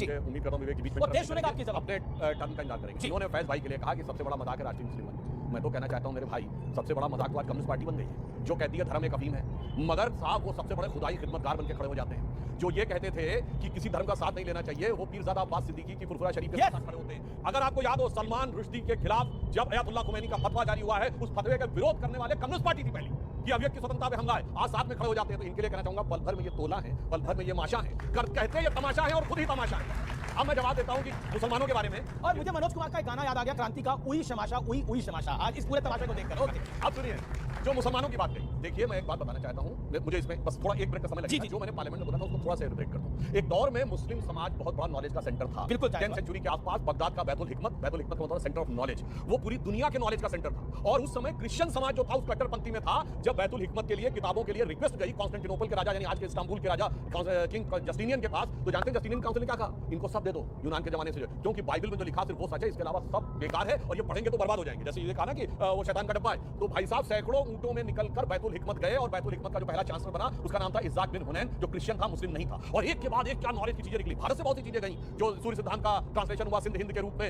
मुझे उम्मीद करता हूं विवेक के बीच में देश सुनेगा आपकी जवाब अपने टर्म का इंतजार करेंगे। इन्होंने फैज भाई के लिए कहा कि सबसे बड़ा मजाक है राष्ट्रीय मुस्लिम लीग। मैं तो कहना चाहता हूं मेरे भाई, सबसे बड़ा मजाक तो आज कम्युनिस्ट पार्टी बन गई है, जो कहती है धर्म एक अफीम है, मगर साहब वो सबसे बड़े खुदाई खिदमतगार बनकर खड़े हो जाते हैं। जो ये कहते थे कि किसी धर्म का साथ नहीं लेना चाहिए, वो पीरजादा अब्बास सिद्दीकी की फुरफुरा शरीफ के साथ खड़े होते हैं। अगर आपको याद हो, सलमान रुश्दी के खिलाफ जब अयातुल्लाह खुमैनी का फतवा जारी हुआ है, उस फतवे का विरोध करने वाले कम्युनिस्ट पार्टी थी पहली कि अभिव्यक्ति की स्वतंत्रता पे हमला है, आज साथ में खड़े हो जाते हैं। तो इनके लिए कहना चाहूंगा, पल भर में ये तोला है, पल भर में ये माशा है, कहते हैं ये तमाशा है और खुद ही तमाशा है। अब मैं जवाब देता हूं कि मुसलमानों के बारे में, और मुझे मनोज कुमार का एक गाना याद आ गया, क्रांति का, उई शमाशा उई उई शमाशा। आज इस पूरे तमाशे को देखकर ओके अब सुनिए, जो मुसलमानों की बात कही, देखिए मैं एक बात बताना चाहता हूं, मुझे इसमें बस थोड़ा एक मिनट का समय लगेगा। जो मैंने पार्लियामेंट में बोला था उसको थोड़ा सा रिपीट करता हूं। एक दौर में मुस्लिम समाज बहुत बड़ा नॉलेज का सेंटर था, बिल्कुल 10th सेंचुरी के आसपास बगदाद का बैतुल हिकमत का मतलब सेंटर ऑफ नॉलेज, वो पूरी दुनिया के नॉलेज का सेंटर था। और उस समय क्रिश्चियन समाज जो था उस कट्टरपंथी में था। जब बैतुल हिकमत के लिए किताबों के लिए रिक्वेस्ट गई कॉन्स्टेंटिनोपल के राजा, यानी आज के इस्तांबुल के राजा किंग जस्टिनियन के पास, तो जानते हैं जस्टिनियन काउंसिल ने क्या कहा? इनको सब दे दो यूनान के जमाने से, क्योंकि बाइबल में जो लिखा सिर्फ वो सच है, इसके अलावा सब बेकार है और ये पढ़ेंगे तो बर्बाद हो जाएंगे। जैसे ये कहा ना कि वो शैतान का डब्बा है। तो भाई साहब सैकड़ों ऊंटों में निकलकर बैतुल हिकमत गए और बैतुल हिकमत का जो पहला चांसलर बना उसका नाम था इज़ाक बिन हुनैन, जो क्रिश्चियन था, मुस्लिम नहीं था। और एक के बाद एक क्या नॉलेज की चीजें निकली। भारत से बहुत सी चीजें गई, जो सूर्य सिद्धांत का ट्रांसलेशन हुआ सिंध हिंद के रूप में,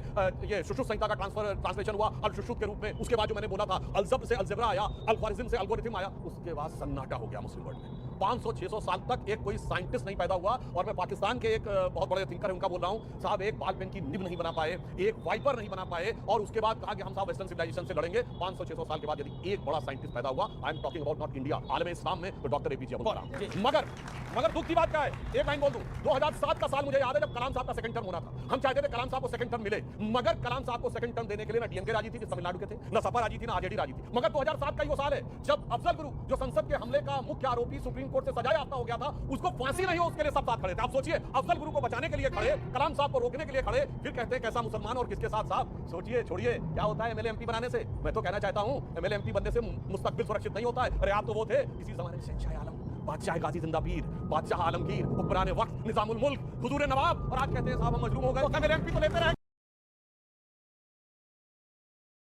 ये सुश्रुत संहिता का ट्रांसलेशन हुआ अल सुश्रुत के रूप में। उसके बाद जो मैंने बोला था अलजब्र से अलजेब्रा आया, अल ख्वारिज़्म से एल्गोरिथम आया, उसके बाद सन्नाटा हो गया मुस्लिम वर्ल्ड में। 500-600 साल तक एक कोई साइंटिस्ट नहीं पैदा हुआ। और मैं पाकिस्तान के एक बहुत बड़े थिंकर है उनका बोल रहा हूं, साहब एक बाल पेन की निब नहीं बना पाए, एक वाइपर नहीं बना पाए, और उसके बाद कहा कि हम साहब वेस्टर्न सिविलाइजेशन से लड़ेंगे। 500-600 साल के बाद यदि एक बड़ा साइंटिस्ट पैदा हुआ, I am talking about not India, आलम इस्लाम में, तो डॉक्टर एपीजे अब्दुल कलाम। मगर दुख की बात क्या है, एक लाइन बोल दूं, 2007 का साल मुझे याद है जब कलाम साहब का सेकंड टर्म होना था। हम चाहते थे कलाम साहब को सेकंड टर्म मिले, मगर कलाम साहब को सेकंड टर्म देने के लिए ना डीएमके राजी थी, जो तमिलनाडु के थे, ना सपा राजी थी, ना आरजेडी राजी थी। मगर 2007 का ही वो साल है जब अफजल गुरु, जो संसद के हमले का मुख्य आरोपी, सुप्रीम कोर्ट से सजा याफ्ता हो गया था, उसको फांसी नहीं हो उसके लिए सब साथ खड़े थे। आप सोचिए, अफजल गुरु को बचाने के लिए खड़े, कलाम साहब को रोकने के लिए खड़े, फिर कहते हैं कैसा मुसलमान और किसके साथ। साहब सोचिए, छोड़िए क्या होता है एमएलए एमपी बनाने से। मैं तो कहना चाहता हूं एमएलए एमपी बनने से मुस्तकबिल सुरक्षित नहीं होता है। अरे आप तो वो थे इसी जमाने में शहंशाह आलम, बादशाह गाजी जिंदा पीर, बादशाह आलमगीर, हुक्मरान वक्त, निजामुल मुल्क, हुजूर नवाब, और आज कहते हैं साहब हम मजलूम हो गए। एमएलए एमपी तो लेते रहे।